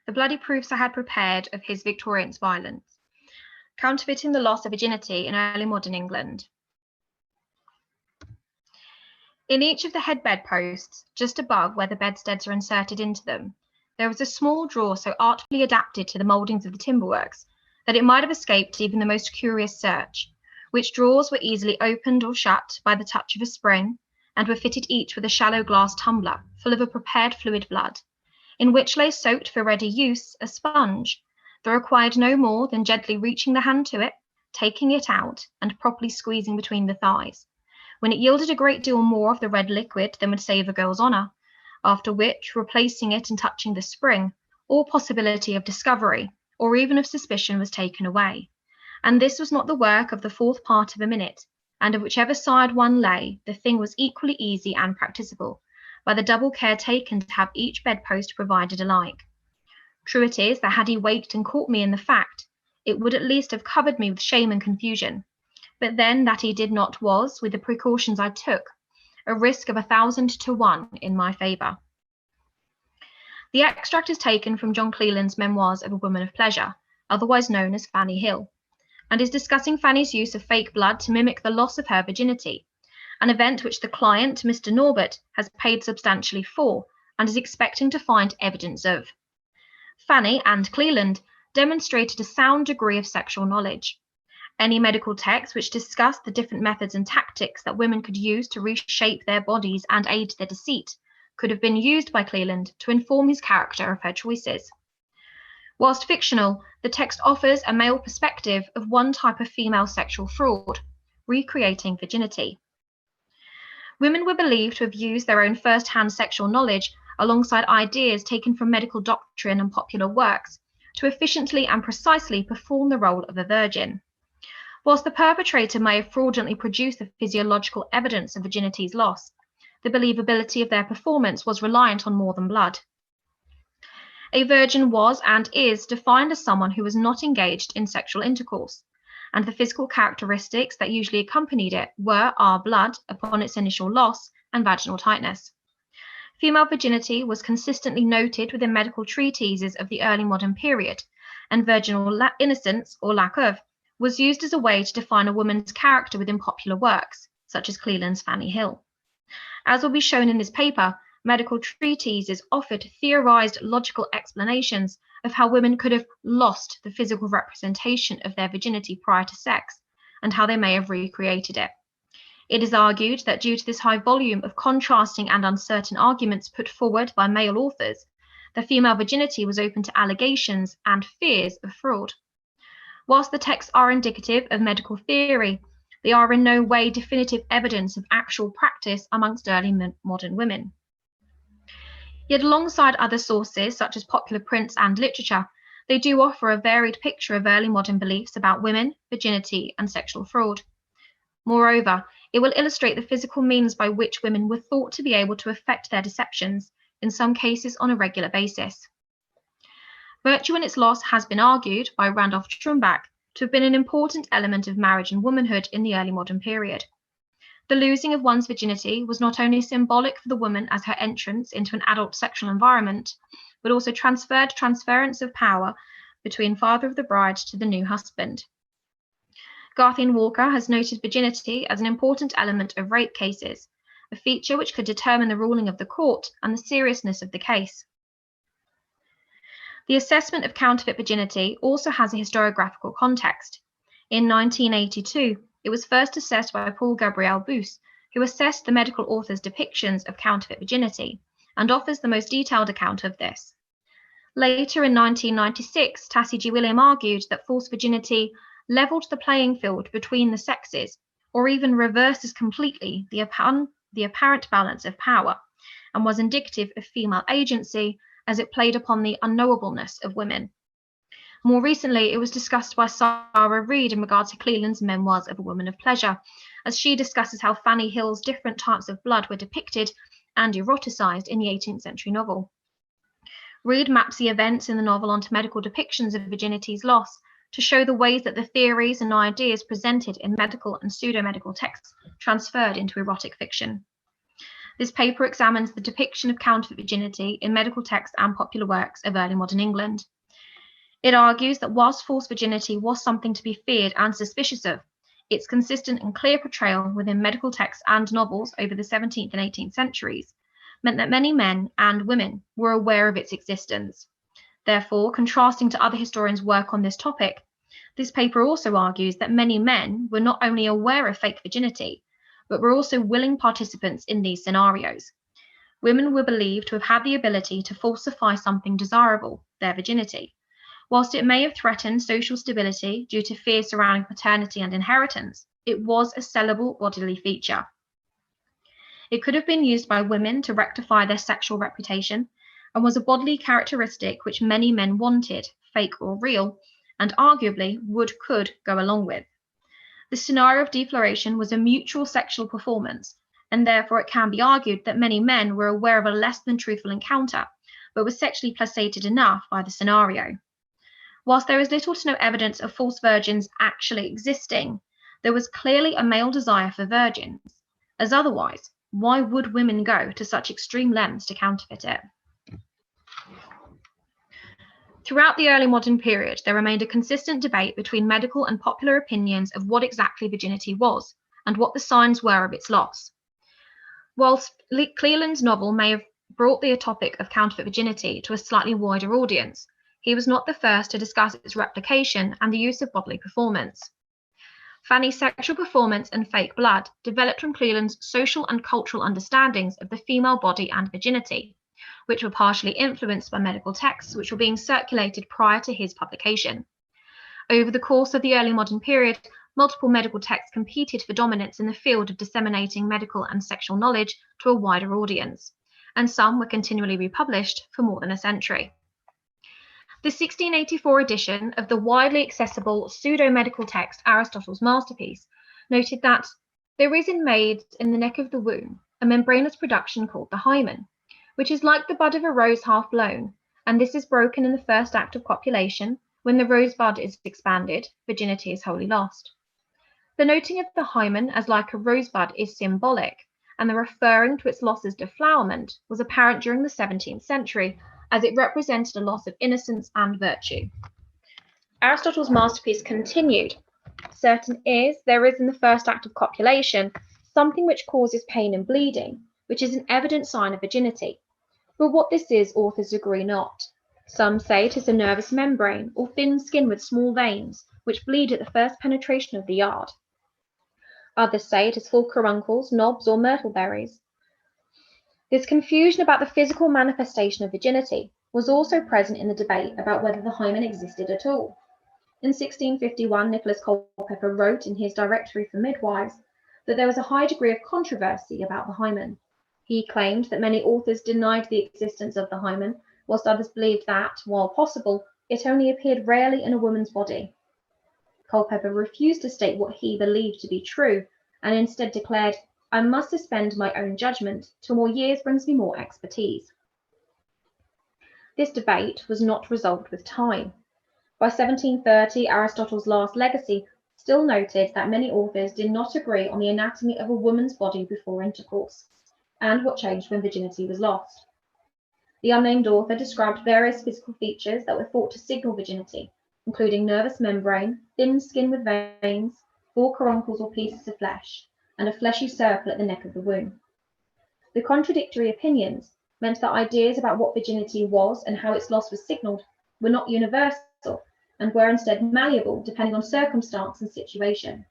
the bloody proofs I had prepared of his victorious violence, counterfeiting the loss of virginity in early modern England. In each of the head bedposts, just above where the bedsteads are inserted into them, there was a small drawer so artfully adapted to the mouldings of the timberworks that it might have escaped even the most curious search, which drawers were easily opened or shut by the touch of a spring, and were fitted each with a shallow glass tumbler full of a prepared fluid blood, in which lay soaked for ready use a sponge that required no more than gently reaching the hand to it, taking it out, and properly squeezing between the thighs, when it yielded a great deal more of the red liquid than would save a girl's honour, after which, replacing it and touching the spring, all possibility of discovery, or even of suspicion, was taken away. And this was not the work of the fourth part of a minute, and of whichever side one lay, the thing was equally easy and practicable, by the double care taken to have each bedpost provided alike. True it is that had he waked and caught me in the fact, it would at least have covered me with shame and confusion. But then that he did not was, with the precautions I took, a risk of 1,000 to 1 in my favour. The extract is taken from John Cleland's Memoirs of a Woman of Pleasure, otherwise known as Fanny Hill, and is discussing Fanny's use of fake blood to mimic the loss of her virginity, an event which the client, Mr. Norbert, has paid substantially for and is expecting to find evidence of. Fanny and Cleland demonstrated a sound degree of sexual knowledge. Any medical texts which discuss the different methods and tactics that women could use to reshape their bodies and aid their deceit could have been used by Cleland to inform his character of her choices. Whilst fictional, the text offers a male perspective of one type of female sexual fraud, recreating virginity. Women were believed to have used their own first-hand sexual knowledge alongside ideas taken from medical doctrine and popular works to efficiently and precisely perform the role of a virgin. Whilst the perpetrator may have fraudulently produced the physiological evidence of virginity's loss, the believability of their performance was reliant on more than blood. A virgin was and is defined as someone who was not engaged in sexual intercourse, and the physical characteristics that usually accompanied it are blood upon its initial loss and vaginal tightness. Female virginity was consistently noted within medical treatises of the early modern period, and virginal innocence, or lack of, was used as a way to define a woman's character within popular works, such as Cleland's Fanny Hill. As will be shown in this paper, medical treatises offered theorized logical explanations of how women could have lost the physical representation of their virginity prior to sex, and how they may have recreated it. It is argued that due to this high volume of contrasting and uncertain arguments put forward by male authors, the female virginity was open to allegations and fears of fraud. Whilst the texts are indicative of medical theory, they are in no way definitive evidence of actual practice amongst early modern women. Yet alongside other sources, such as popular prints and literature, they do offer a varied picture of early modern beliefs about women, virginity, and sexual fraud. Moreover, it will illustrate the physical means by which women were thought to be able to effect their deceptions, in some cases on a regular basis. Virtue and its loss has been argued by Randolph Trumbach to have been an important element of marriage and womanhood in the early modern period. The losing of one's virginity was not only symbolic for the woman as her entrance into an adult sexual environment, but also transference of power between father of the bride to the new husband. Garthian Walker has noted virginity as an important element of rape cases, a feature which could determine the ruling of the court and the seriousness of the case. The assessment of counterfeit virginity also has a historiographical context. In 1982, it was first assessed by Paul Gabriel Bus, who assessed the medical author's depictions of counterfeit virginity and offers the most detailed account of this. Later in 1996, Tassie G. William argued that false virginity levelled the playing field between the sexes, or even reverses completely the apparent balance of power, and was indicative of female agency as it played upon the unknowableness of women. More recently, it was discussed by Sarah Reed in regard to Cleland's Memoirs of a Woman of Pleasure, as she discusses how Fanny Hill's different types of blood were depicted and eroticized in the 18th century novel. Reed maps the events in the novel onto medical depictions of virginity's loss to show the ways that the theories and ideas presented in medical and pseudo-medical texts transferred into erotic fiction. This paper examines the depiction of counterfeit virginity in medical texts and popular works of early modern England. It argues that whilst false virginity was something to be feared and suspicious of, its consistent and clear portrayal within medical texts and novels over the 17th and 18th centuries meant that many men and women were aware of its existence. Therefore, contrasting to other historians' work on this topic, this paper also argues that many men were not only aware of fake virginity, but were also willing participants in these scenarios. Women were believed to have had the ability to falsify something desirable, their virginity. Whilst it may have threatened social stability due to fears surrounding paternity and inheritance, it was a sellable bodily feature. It could have been used by women to rectify their sexual reputation and was a bodily characteristic which many men wanted, fake or real, and arguably could go along with. The scenario of defloration was a mutual sexual performance, and therefore it can be argued that many men were aware of a less than truthful encounter, but were sexually placated enough by the scenario. Whilst there is little to no evidence of false virgins actually existing, there was clearly a male desire for virgins, as otherwise, why would women go to such extreme lengths to counterfeit it? Throughout the early modern period, there remained a consistent debate between medical and popular opinions of what exactly virginity was and what the signs were of its loss. Whilst Cleland's novel may have brought the topic of counterfeit virginity to a slightly wider audience, he was not the first to discuss its replication and the use of bodily performance. Fanny's sexual performance and fake blood developed from Cleland's social and cultural understandings of the female body and virginity, which were partially influenced by medical texts which were being circulated prior to his publication. Over the course of the early modern period, multiple medical texts competed for dominance in the field of disseminating medical and sexual knowledge to a wider audience, and some were continually republished for more than a century. The 1684 edition of the widely accessible pseudo-medical text Aristotle's Masterpiece noted that there is in the neck of the womb a membranous production called the hymen, which is like the bud of a rose half blown, and this is broken in the first act of copulation. When the rosebud is expanded, virginity is wholly lost. The noting of the hymen as like a rosebud is symbolic, and the referring to its loss as deflowerment was apparent during the 17th century, as it represented a loss of innocence and virtue. Aristotle's Masterpiece continued, certain there is in the first act of copulation something which causes pain and bleeding, which is an evident sign of virginity. But what this is, authors agree not. Some say it is a nervous membrane or thin skin with small veins, which bleed at the first penetration of the yard. Others say it is full caruncles, knobs, or myrtle berries. This confusion about the physical manifestation of virginity was also present in the debate about whether the hymen existed at all. In 1651, Nicholas Culpeper wrote in his Directory for Midwives that there was a high degree of controversy about the hymen. He claimed that many authors denied the existence of the hymen, whilst others believed that, while possible, it only appeared rarely in a woman's body. Culpeper refused to state what he believed to be true, and instead declared, "I must suspend my own judgment till more years brings me more expertise." This debate was not resolved with time. By 1730, Aristotle's last legacy still noted that many authors did not agree on the anatomy of a woman's body before intercourse, and what changed when virginity was lost. The unnamed author described various physical features that were thought to signal virginity, including nervous membrane, thin skin with veins, 4 caruncles or pieces of flesh, and a fleshy circle at the neck of the womb. The contradictory opinions meant that ideas about what virginity was and how its loss was signalled were not universal and were instead malleable depending on circumstance and situation.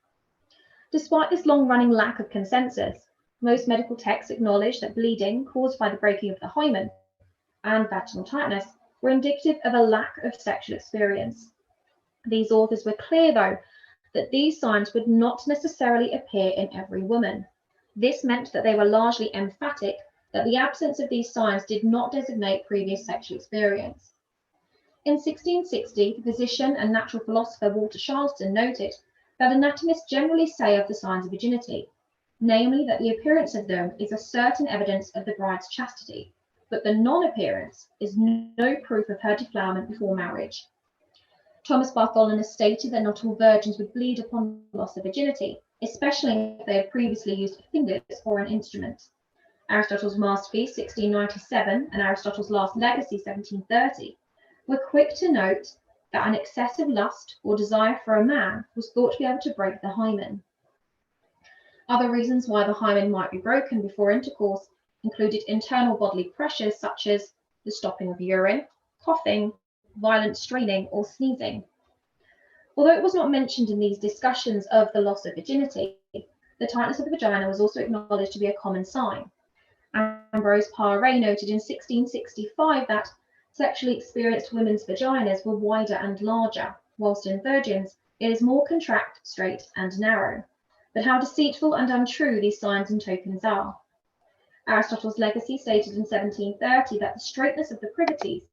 Despite this long-running lack of consensus, most medical texts acknowledge that bleeding caused by the breaking of the hymen and vaginal tightness were indicative of a lack of sexual experience. These authors were clear, though, that these signs would not necessarily appear in every woman. This meant that they were largely emphatic that the absence of these signs did not designate previous sexual experience. In 1660, the physician and natural philosopher Walter Charleston noted that anatomists generally say of the signs of virginity, namely that the appearance of them is a certain evidence of the bride's chastity, but the non-appearance is no proof of her deflowerment before marriage. Thomas Bartholomew stated that not all virgins would bleed upon loss of virginity, especially if they had previously used fingers or an instrument. Aristotle's masterpiece, 1697, and Aristotle's last legacy, 1730, were quick to note that an excessive lust or desire for a man was thought to be able to break the hymen. Other reasons why the hymen might be broken before intercourse included internal bodily pressures such as the stopping of urine, coughing, violent straining, or sneezing. Although it was not mentioned in these discussions of the loss of virginity, the tightness of the vagina was also acknowledged to be a common sign. Ambrose Paré noted in 1665 that sexually experienced women's vaginas were wider and larger, whilst in virgins it is more contract, straight, and narrow. But how deceitful and untrue these signs and tokens are. Aristotle's legacy stated in 1730 that the straightness of the privities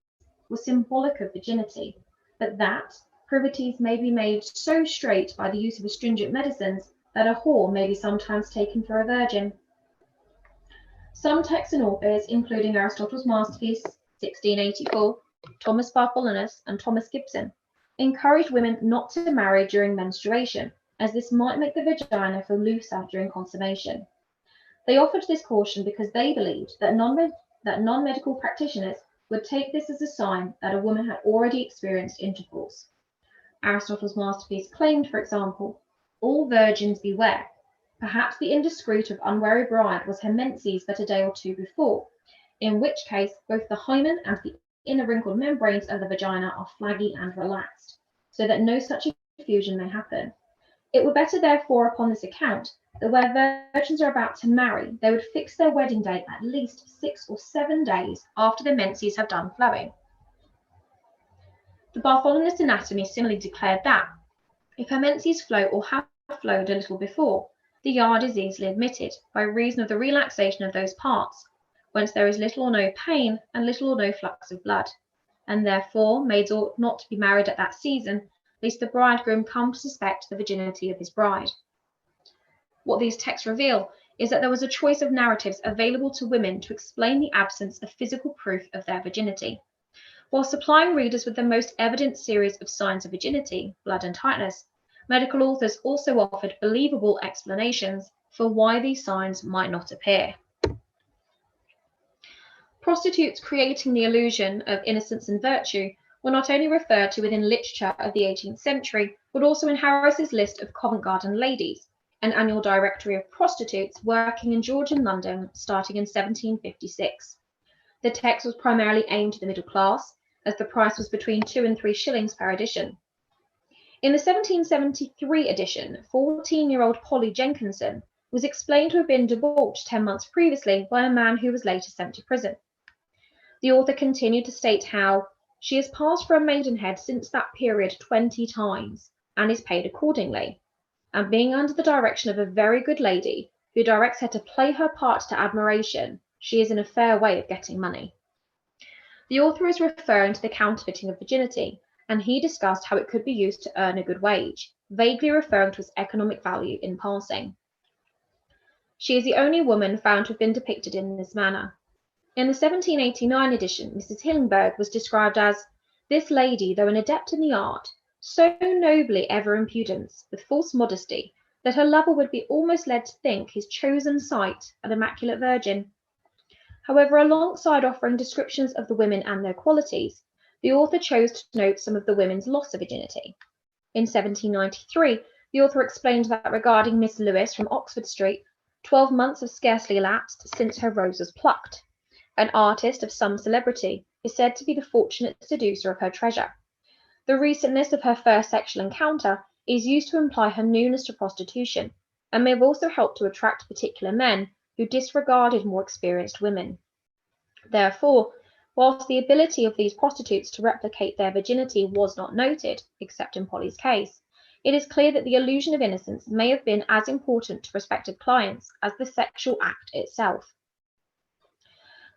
was symbolic of virginity, but that privities may be made so straight by the use of astringent medicines that a whore may be sometimes taken for a virgin. Some texts and authors, including Aristotle's masterpiece, 1684, Thomas Bartholinus, and Thomas Gibson, encouraged women not to marry during menstruation, as this might make the vagina feel looser during consummation. They offered this caution because they believed that non-medical practitioners would take this as a sign that a woman had already experienced intercourse. Aristotle's masterpiece claimed, for example, "All virgins beware. Perhaps the indiscreet or unwary bride was her menses but a day or two before, in which case both the hymen and the inner wrinkled membranes of the vagina are flaggy and relaxed, so that no such effusion may happen. It were better, therefore, upon this account, that where virgins are about to marry, they would fix their wedding day at least 6 or 7 days after the menses have done flowing." The Bartholinus Anatomy similarly declared that, if her menses flow or have flowed a little before, the yard is easily admitted, by reason of the relaxation of those parts, whence there is little or no pain and little or no flux of blood, and therefore maids ought not to be married at that season, lest the bridegroom come to suspect the virginity of his bride. What these texts reveal is that there was a choice of narratives available to women to explain the absence of physical proof of their virginity. While supplying readers with the most evident series of signs of virginity, blood and tightness, medical authors also offered believable explanations for why these signs might not appear. Prostitutes creating the illusion of innocence and virtue were not only referred to within literature of the 18th century, but also in Harris's list of Covent Garden ladies, an annual directory of prostitutes working in Georgian London starting in 1756. The text was primarily aimed at the middle class, as the price was between 2 and 3 shillings per edition. In the 1773 edition, 14-year-old Polly Jenkinson was explained to have been debauched 10 months previously by a man who was later sent to prison. The author continued to state how she has passed for a maidenhead since that period 20 times and is paid accordingly, and being under the direction of a very good lady who directs her to play her part to admiration, she is in a fair way of getting money. The author is referring to the counterfeiting of virginity, and he discussed how it could be used to earn a good wage, vaguely referring to its economic value in passing. She is the only woman found to have been depicted in this manner. In the 1789 edition, Mrs. Hillenberg was described as "this lady, though an adept in the art, so nobly ever impudence, with false modesty, that her lover would be almost led to think his chosen sight an immaculate virgin." However, alongside offering descriptions of the women and their qualities, the author chose to note some of the women's loss of virginity. In 1793, the author explained that regarding Miss Lewis from Oxford Street, 12 months have scarcely elapsed since her rose was plucked. An artist of some celebrity is said to be the fortunate seducer of her treasure. The recentness of her first sexual encounter is used to imply her newness to prostitution, and may have also helped to attract particular men who disregarded more experienced women. Therefore, whilst the ability of these prostitutes to replicate their virginity was not noted, except in Polly's case, it is clear that the illusion of innocence may have been as important to prospective clients as the sexual act itself.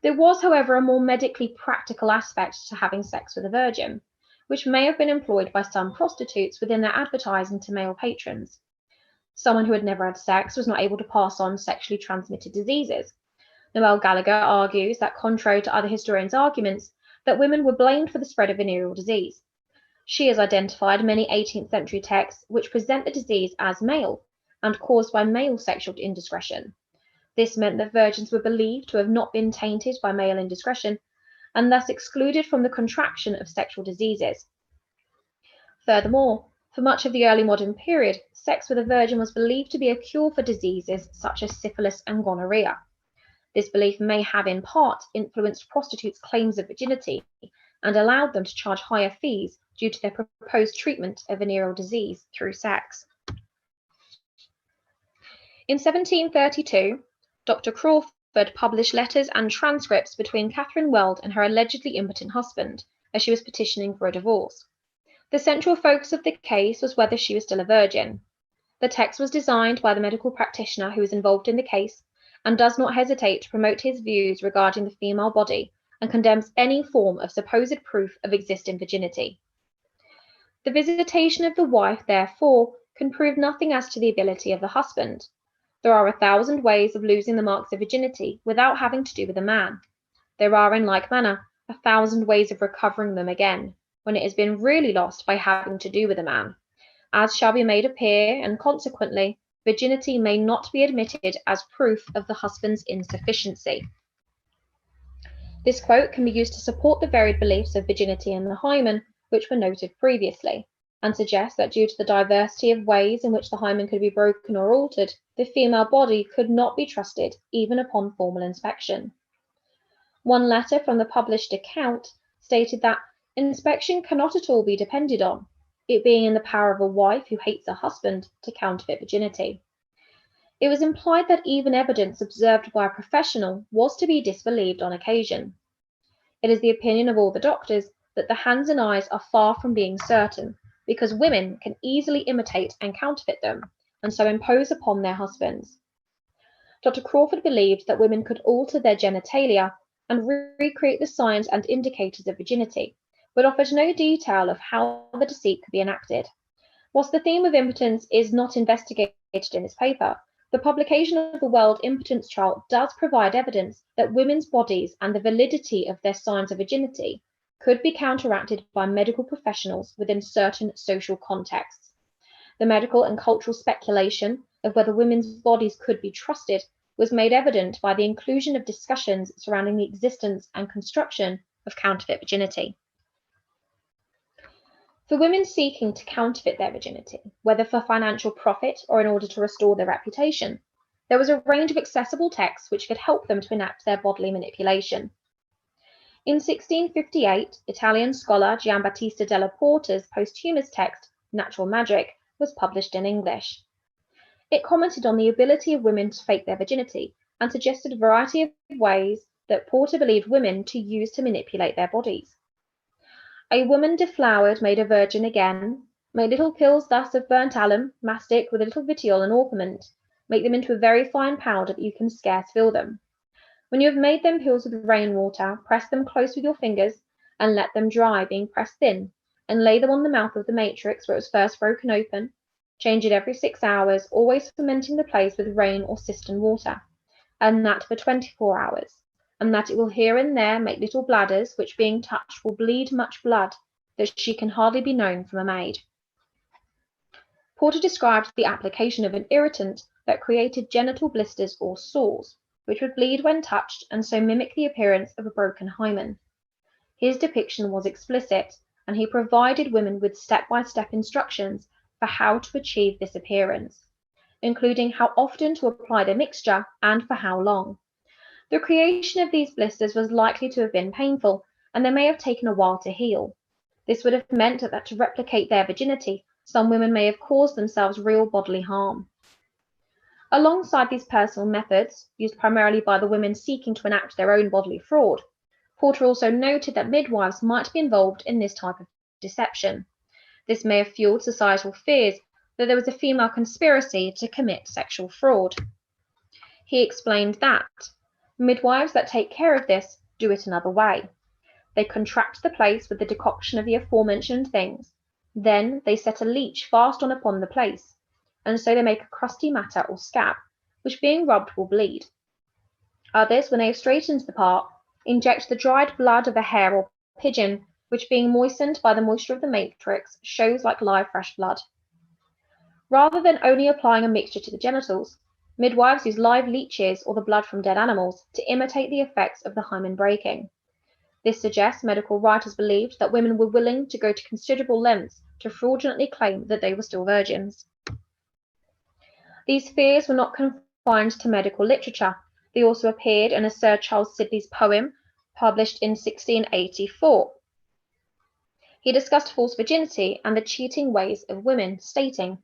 There was, however, a more medically practical aspect to having sex with a virgin, which may have been employed by some prostitutes within their advertising to male patrons. Someone who had never had sex was not able to pass on sexually transmitted diseases. Noel Gallagher argues that, contrary to other historians' arguments, that women were blamed for the spread of venereal disease. She has identified many 18th century texts which present the disease as male and caused by male sexual indiscretion. This meant that virgins were believed to have not been tainted by male indiscretion, and thus excluded from the contraction of sexual diseases. Furthermore, for much of the early modern period, sex with a virgin was believed to be a cure for diseases such as syphilis and gonorrhea. This belief may have in part influenced prostitutes' claims of virginity and allowed them to charge higher fees due to their proposed treatment of venereal disease through sex. In 1732, Dr. Crawford published letters and transcripts between Catherine Weld and her allegedly impotent husband as she was petitioning for a divorce. The central focus of the case was whether she was still a virgin. The text was designed by the medical practitioner who was involved in the case and does not hesitate to promote his views regarding the female body and condemns any form of supposed proof of existing virginity. The visitation of the wife, therefore, can prove nothing as to the ability of the husband. There are 1,000 ways of losing the marks of virginity without having to do with a man. There are, in like manner, 1,000 ways of recovering them again, when it has been really lost by having to do with a man, as shall be made appear, and consequently, virginity may not be admitted as proof of the husband's insufficiency. This quote can be used to support the varied beliefs of virginity in the hymen, which were noted previously, and suggests that due to the diversity of ways in which the hymen could be broken or altered, the female body could not be trusted even upon formal inspection. One letter from the published account stated that inspection cannot at all be depended on, it being in the power of a wife who hates her husband to counterfeit virginity. It was implied that even evidence observed by a professional was to be disbelieved on occasion. It is the opinion of all the doctors that the hands and eyes are far from being certain, because women can easily imitate and counterfeit them, and so impose upon their husbands. Dr. Crawford believed that women could alter their genitalia and recreate the signs and indicators of virginity, but offers no detail of how the deceit could be enacted. Whilst the theme of impotence is not investigated in this paper, the publication of the World Impotence Trial does provide evidence that women's bodies and the validity of their signs of virginity could be counteracted by medical professionals within certain social contexts. The medical and cultural speculation of whether women's bodies could be trusted was made evident by the inclusion of discussions surrounding the existence and construction of counterfeit virginity. For women seeking to counterfeit their virginity, whether for financial profit or in order to restore their reputation, there was a range of accessible texts which could help them to enact their bodily manipulation. In 1658, Italian scholar Giambattista della Porta's posthumous text, Natural Magic, was published in English. It commented on the ability of women to fake their virginity and suggested a variety of ways that Porta believed women to use to manipulate their bodies. A woman deflowered made a virgin again, made little pills thus of burnt alum, mastic with a little vitriol and orpiment, make them into a very fine powder that you can scarce feel them. When you have made them pills with rainwater, press them close with your fingers, and let them dry, being pressed thin, and lay them on the mouth of the matrix where it was first broken open. Change it every 6 hours, always fermenting the place with rain or cistern water, and that for 24 hours. And that it will here and there make little bladders, which being touched will bleed much blood, that she can hardly be known from a maid. Porter described the application of an irritant that created genital blisters or sores, which would bleed when touched and so mimic the appearance of a broken hymen. His depiction was explicit, and he provided women with step-by-step instructions for how to achieve this appearance, including how often to apply the mixture and for how long. The creation of these blisters was likely to have been painful, and they may have taken a while to heal. This would have meant that to replicate their virginity, some women may have caused themselves real bodily harm. Alongside these personal methods, used primarily by the women seeking to enact their own bodily fraud, Porter also noted that midwives might be involved in this type of deception. This may have fueled societal fears that there was a female conspiracy to commit sexual fraud. He explained that midwives that take care of this do it another way. They contract the place with the decoction of the aforementioned things. Then they set a leech fast on upon the place, and so they make a crusty matter or scab, which being rubbed will bleed. Others, when they have straightened the part, inject the dried blood of a hare or pigeon, which being moistened by the moisture of the matrix, shows like live fresh blood. Rather than only applying a mixture to the genitals, Midwives use live leeches or the blood from dead animals to imitate the effects of the hymen breaking. This suggests medical writers believed that women were willing to go to considerable lengths to fraudulently claim that they were still virgins. These fears were not confined to medical literature. They also appeared in a Sir Charles Sidney's poem published in 1684. He discussed false virginity and the cheating ways of women, stating,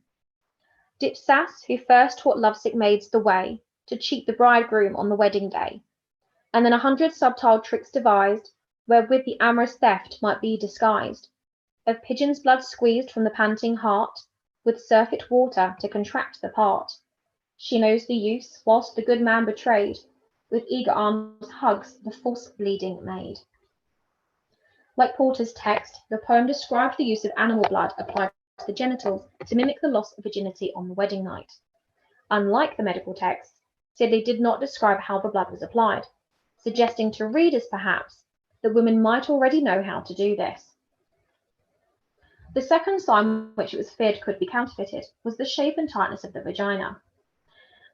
Dipsas, who first taught lovesick maids the way to cheat the bridegroom on the wedding day, and then 100 subtle tricks devised, wherewith the amorous theft might be disguised, of pigeon's blood squeezed from the panting heart, with surfeit water to contract the part. She knows the use, whilst the good man betrayed, with eager arms hugs the false bleeding maid. Like Porter's text, the poem described the use of animal blood applied to the genitals to mimic the loss of virginity on the wedding night. Unlike the medical text, Sidney did not describe how the blood was applied, suggesting to readers perhaps that women might already know how to do this. The second sign which it was feared could be counterfeited was the shape and tightness of the vagina.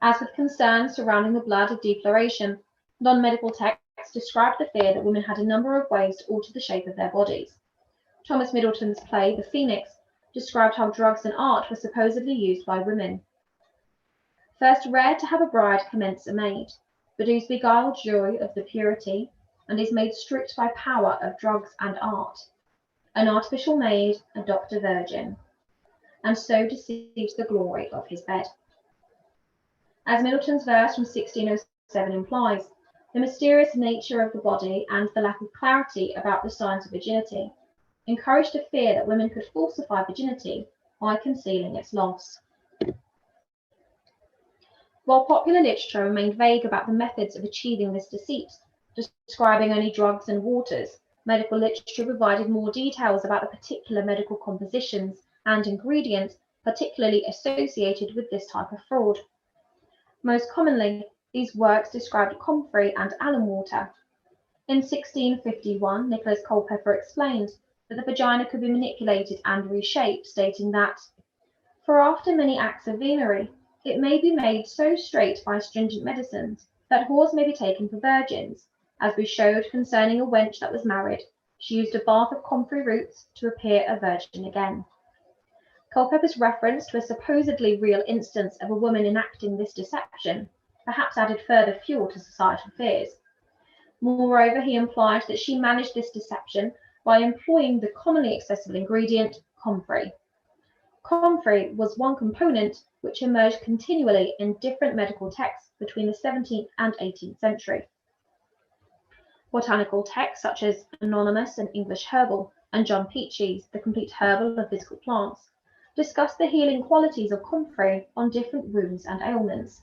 As with concerns surrounding the blood of defloration, non-medical texts described the fear that women had a number of ways to alter the shape of their bodies. Thomas Middleton's play, The Phoenix, described how drugs and art were supposedly used by women. First rare to have a bride commence a maid, but whose beguiled joy of the purity, and is made strict by power of drugs and art, an artificial maid, a doctor virgin, and so deceives the glory of his bed. As Middleton's verse from 1607 implies, the mysterious nature of the body and the lack of clarity about the signs of virginity encouraged a fear that women could falsify virginity by concealing its loss. While popular literature remained vague about the methods of achieving this deceit, describing only drugs and waters, medical literature provided more details about the particular medical compositions and ingredients particularly associated with this type of fraud. Most commonly, these works described comfrey and alum water. In 1651, Nicholas Culpeper explained that the vagina could be manipulated and reshaped, stating that, for after many acts of venery, it may be made so straight by stringent medicines that whores may be taken for virgins, as we showed concerning a wench that was married. She used a bath of comfrey roots to appear a virgin again. Culpeper's reference to a supposedly real instance of a woman enacting this deception perhaps added further fuel to societal fears. Moreover, he implied that she managed this deception by employing the commonly accessible ingredient, comfrey. Comfrey was one component which emerged continually in different medical texts between the 17th and 18th century. Botanical texts such as Anonymous and English Herbal and John Peachey's The Complete Herbal of Physical Plants discuss the healing qualities of comfrey on different wounds and ailments.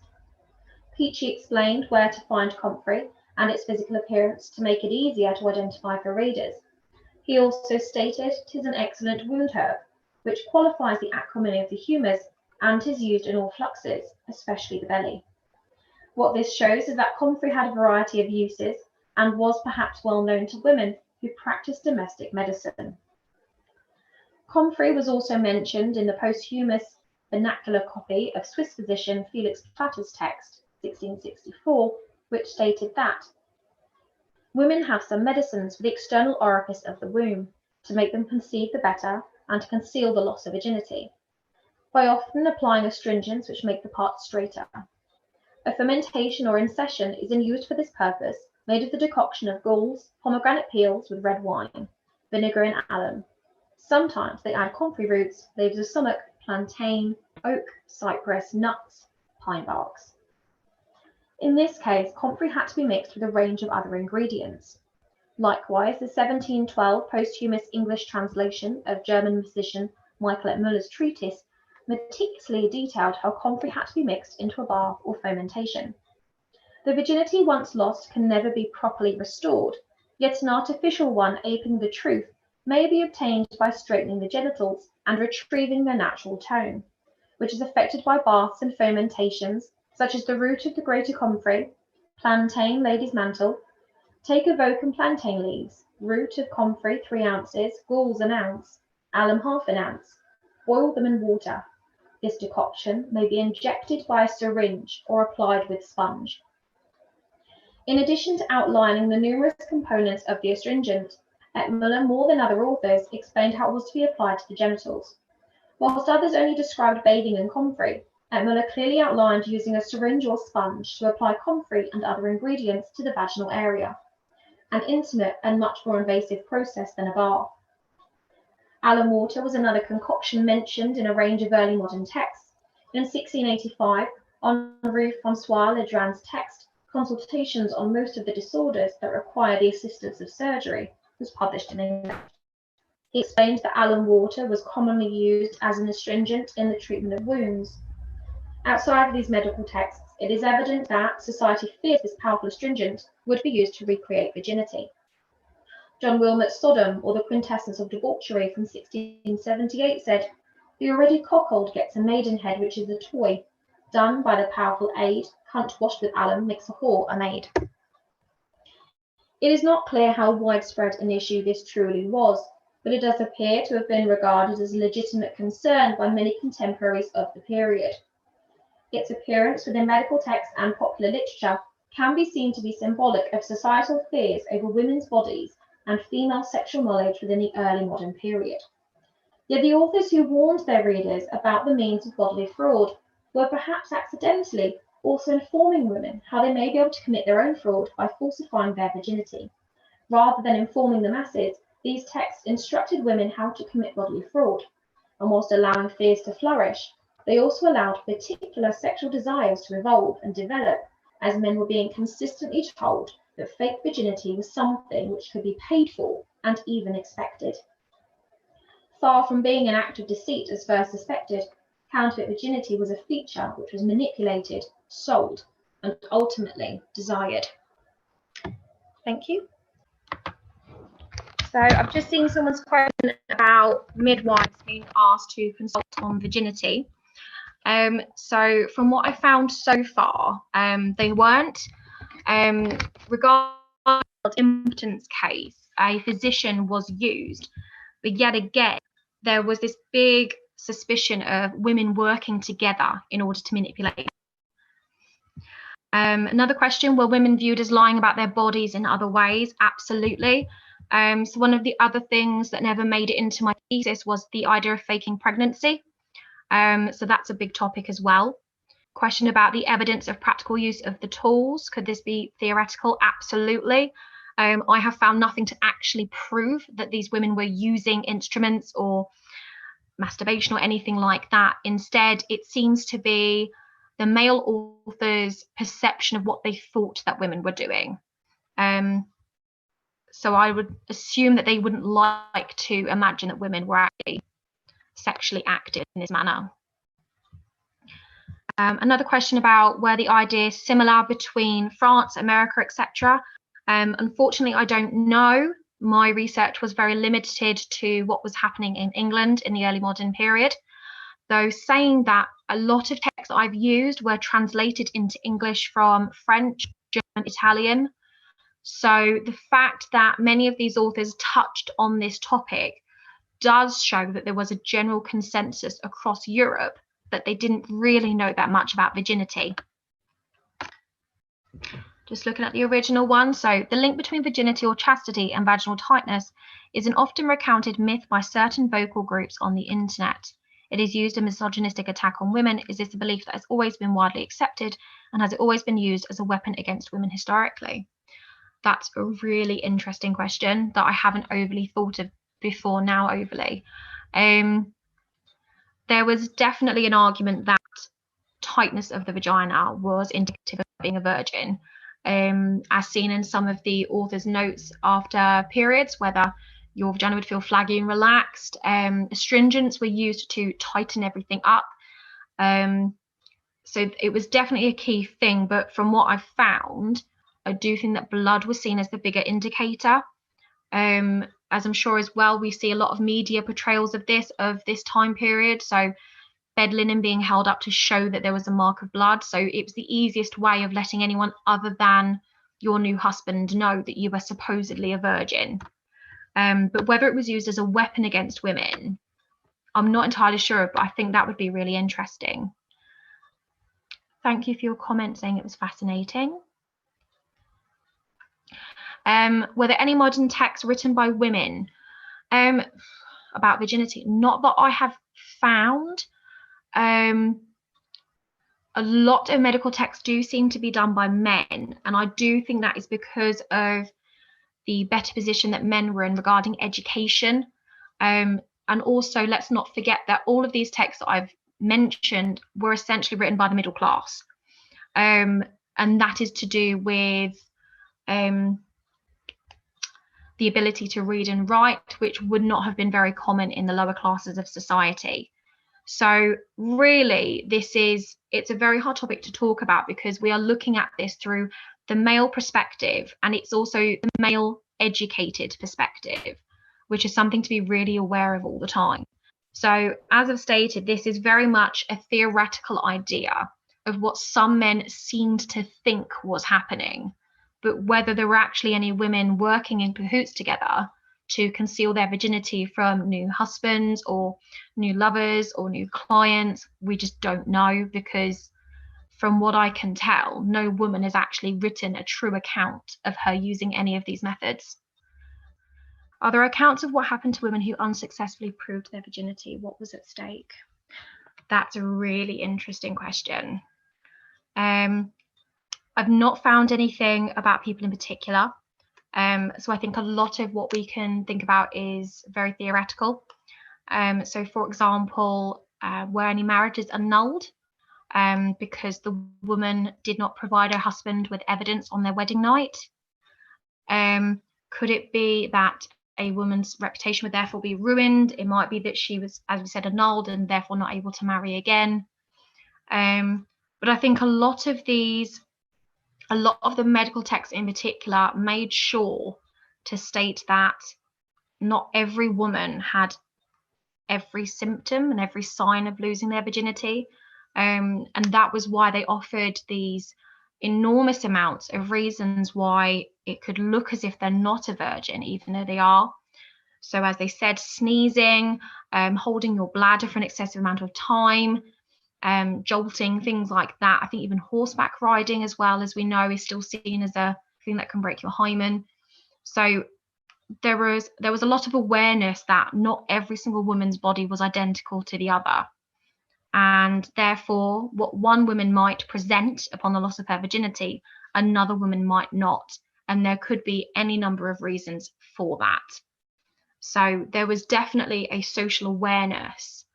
Peachey explained where to find comfrey and its physical appearance to make it easier to identify for readers. He also stated it is an excellent wound herb, which qualifies the acrimony of the humours and is used in all fluxes, especially the belly. What this shows is that comfrey had a variety of uses and was perhaps well known to women who practiced domestic medicine. Comfrey was also mentioned in the posthumous vernacular copy of Swiss physician Felix Platter's text, 1664, which stated that women have some medicines for the external orifice of the womb, to make them conceive the better and to conceal the loss of virginity, by often applying astringents which make the parts straighter. A fermentation or incession is in use for this purpose, made of the decoction of galls, pomegranate peels with red wine, vinegar and alum. Sometimes they add comfrey roots, leaves of sumach, plantain, oak, cypress, nuts, pine barks. In this case, comfrey had to be mixed with a range of other ingredients. Likewise, the 1712 posthumous English translation of German physician Michael Muller's treatise meticulously detailed how comfrey had to be mixed into a bath or fermentation. The virginity once lost can never be properly restored, yet an artificial one aping the truth may be obtained by straightening the genitals and retrieving their natural tone, which is affected by baths and fermentations, such as the root of the greater comfrey, plantain lady's mantle. Take of oak and plantain leaves, root of comfrey 3 ounces, galls an ounce, alum half an ounce. Boil them in water. This decoction may be injected by a syringe or applied with sponge. In addition to outlining the numerous components of the astringent, Muller, more than other authors, explained how it was to be applied to the genitals. Whilst others only described bathing and comfrey, Muller clearly outlined using a syringe or sponge to apply comfrey and other ingredients to the vaginal area, an intimate and much more invasive process than a bath. Alum water was another concoction mentioned in a range of early modern texts. In 1685, Henri Francois Legrand's text, Consultations on Most of the Disorders that Require the Assistance of Surgery, was published in English. He explained that alum water was commonly used as an astringent in the treatment of wounds. Outside of these medical texts, it is evident that society feared this powerful astringent would be used to recreate virginity. John Wilmot's Sodom, or the Quintessence of Debauchery from 1678, said, "The already cockold gets a maidenhead, which is a toy. Done by the powerful aid, cunt washed with alum makes a whore a maid." It is not clear how widespread an issue this truly was, but it does appear to have been regarded as a legitimate concern by many contemporaries of the period. Its appearance within medical texts and popular literature can be seen to be symbolic of societal fears over women's bodies and female sexual knowledge within the early modern period. Yet the authors who warned their readers about the means of bodily fraud were perhaps accidentally also informing women how they may be able to commit their own fraud by falsifying their virginity. Rather than informing the masses, these texts instructed women how to commit bodily fraud, and whilst allowing fears to flourish, they also allowed particular sexual desires to evolve and develop, as men were being consistently told that fake virginity was something which could be paid for and even expected. Far from being an act of deceit as first suspected, counterfeit virginity was a feature which was manipulated, sold, and ultimately desired. Thank you. So I've just seen someone's question about midwives being asked to consult on virginity. So from what I found so far, they weren't. Regarding the impotence case, a physician was used, but yet again, there was this big suspicion of women working together in order to manipulate. Another question, were women viewed as lying about their bodies in other ways? Absolutely. So one of the other things that never made it into my thesis was the idea of faking pregnancy. So that's a big topic as well. Question about the evidence of practical use of the tools. Could this be theoretical? Absolutely. I have found nothing to actually prove that these women were using instruments or masturbation or anything like that. Instead, it seems to be the male author's perception of what they thought that women were doing. So I would assume that they wouldn't like to imagine that women were actually sexually active in this manner. Another question about were the ideas similar between France, America, etc. Unfortunately, I don't know. My research was very limited to what was happening in England in the early modern period, though saying that a lot of texts I've used were translated into English from French, German, Italian. So the fact that many of these authors touched on this topic does show that there was a general consensus across Europe that they didn't really know that much about virginity. Just looking at the original one. So the link between virginity or chastity and vaginal tightness is an often recounted myth by certain vocal groups on the internet. It is used a misogynistic attack on women. Is this a belief that has always been widely accepted, and has it always been used as a weapon against women historically? That's a really interesting question that I haven't overly thought of before now overly. There was definitely an argument that tightness of the vagina was indicative of being a virgin, as seen in some of the author's notes after periods, whether your vagina would feel flaggy and relaxed. Astringents were used to tighten everything up. So it was definitely a key thing, but from what I've found, I do think that blood was seen as the bigger indicator. As I'm sure as well, we see a lot of media portrayals of this time period. So bed linen being held up to show that there was a mark of blood. So it was the easiest way of letting anyone other than your new husband know that you were supposedly a virgin. But whether it was used as a weapon against women, I'm not entirely sure, but I think that would be really interesting. Thank you for your comment saying it was fascinating. Were there any modern texts written by women about virginity? Not that I have found. A lot of medical texts do seem to be done by men, and I do think that is because of the better position that men were in regarding education. And also, let's not forget that all of these texts that I've mentioned were essentially written by the middle class. And that is to do with the ability to read and write, which would not have been very common in the lower classes of society. So really, it's a very hard topic to talk about because we are looking at this through the male perspective, and it's also the male educated perspective, which is something to be really aware of all the time. So as I've stated, this is very much a theoretical idea of what some men seemed to think was happening, but whether there were actually any women working in cahoots together to conceal their virginity from new husbands or new lovers or new clients, we just don't know, because from what I can tell, no woman has actually written a true account of her using any of these methods. Are there accounts of what happened to women who unsuccessfully proved their virginity? What was at stake? That's a really interesting question. I've not found anything about people in particular. So I think a lot of what we can think about is very theoretical. So for example, were any marriages annulled because the woman did not provide her husband with evidence on their wedding night? Could it be that a woman's reputation would therefore be ruined? It might be that she was, as we said, annulled and therefore not able to marry again. But I think a lot of the medical texts in particular made sure to state that not every woman had every symptom and every sign of losing their virginity. And that was why they offered these enormous amounts of reasons why it could look as if they're not a virgin, even though they are. So as they said, sneezing, holding your bladder for an excessive amount of time, jolting, things like that. I think even horseback riding, as well, as we know, is still seen as a thing that can break your hymen. So there was a lot of awareness that not every single woman's body was identical to the other, and therefore what one woman might present upon the loss of her virginity, another woman might not, and there could be any number of reasons for that. So there was definitely a social awareness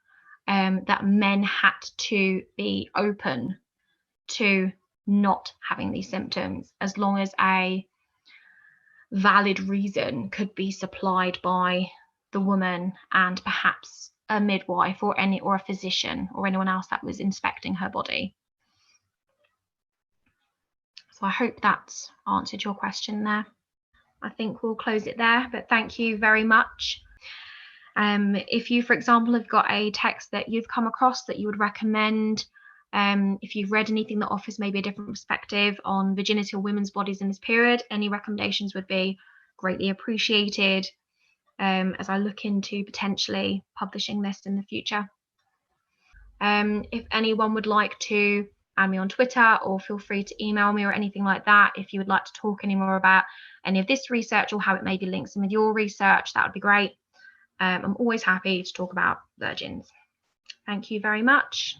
that men had to be open to not having these symptoms, as long as a valid reason could be supplied by the woman and perhaps a midwife or a physician or anyone else that was inspecting her body. So I hope that's answered your question there. I think we'll close it there, but thank you very much. If you, for example, have got a text that you've come across that you would recommend, if you've read anything that offers maybe a different perspective on virginity or women's bodies in this period, any recommendations would be greatly appreciated as I look into potentially publishing this in the future. If anyone would like to add me on Twitter, or feel free to email me or anything like that, if you would like to talk any more about any of this research or how it maybe links in with your research, that would be great. I'm always happy to talk about virgins. Thank you very much.